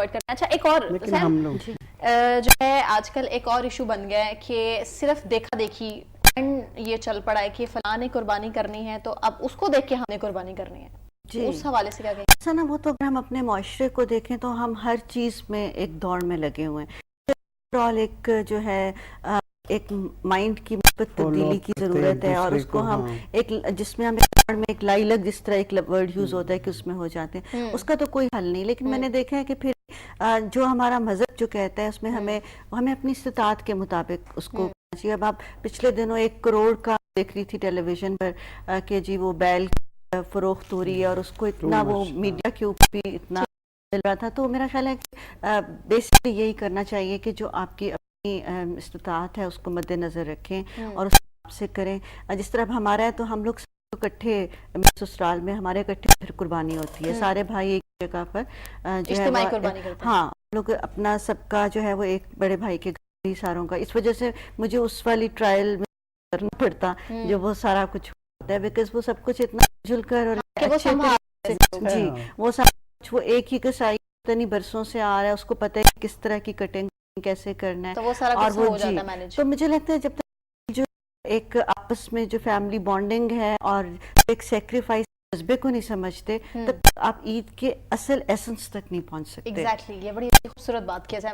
Avoid کرنا ہے. اچھا ایک اور لیکن ہم لوگ جو ہے آج کل ایک اور ایشو بن گیا ہے کہ صرف دیکھا دیکھی یہ چل پڑا ہے کہ فلاں نے قربانی کرنی ہے تو اب اس کو دیکھ کے ہم نے قربانی کرنی ہے. جی اس حوالے سے کیا کہیں؟ ایسا نا وہ تو اگر ہم اپنے معاشرے کو دیکھیں تو ہم ہر چیز میں ایک دوڑ میں لگے ہوئے ہیں. ایک جو ہے ایک مائنڈ کی مثبت تبدیلی کی ضرورت ہے, اور اس کو ہم ایک جس میں ہم ایک لائلگ جس طرح ایک ورڈ یوز ہوتا ہے کہ اس میں ہو جاتے ہیں, اس کا تو کوئی حل نہیں. لیکن میں نے دیکھا ہے کہ پھر جو ہمارا مذہب جو کہتا ہے اس میں ہمیں اپنی استطاعت کے مطابق اس کو کرنا چاہیے. اب آپ پچھلے دنوں 1 کروڑ کا دیکھ رہی تھی ٹیلی ویژن پر کہ جی وہ بیل فروخت ہو رہی ہے, اور اس کو اتنا وہ میڈیا کے اوپر بھی اتنا چل رہا تھا. تو میرا خیال ہے کہ بیسکلی یہی کرنا چاہیے کہ جو آپ کی اپنی استطاعت ہے اس کو مد نظر رکھیں اور اس حساب سے کریں. جس طرح اب ہمارا ہے تو ہم لوگ اکٹھے سسرال میں ہمارے اکٹھے پھر قربانی ہوتی ہے, سارے بھائی ایک جگہ پر جو ہے ہاں لوگ اپنا سب کا جو ہے وہ ایک بڑے بھائی کے گھر ہی ساروں کا. اس وجہ سے مجھے اس والی ٹرائل میں کرنا پڑتا جو وہ سارا کچھ ہوتا ہے, بیکاز وہ سب کچھ اتنا جل کر اور جی وہ سب کچھ وہ ایک ہی کسائی اتنی برسوں سے آ رہا ہے, اس کو پتہ ہے کس طرح کی کٹنگ کیسے کرنا ہے, اور وہ جی تو مجھے لگتا ہے جب تک جو ایک آپس میں جو فیملی بانڈنگ ہے اور ایک سیکریفائس جذبے کو نہیں سمجھتے تب آپ عید کے اصل ایسنس تک نہیں پہنچ سکتے. ایگزیکٹلی, یہ بڑی خوبصورت بات کیا جائے.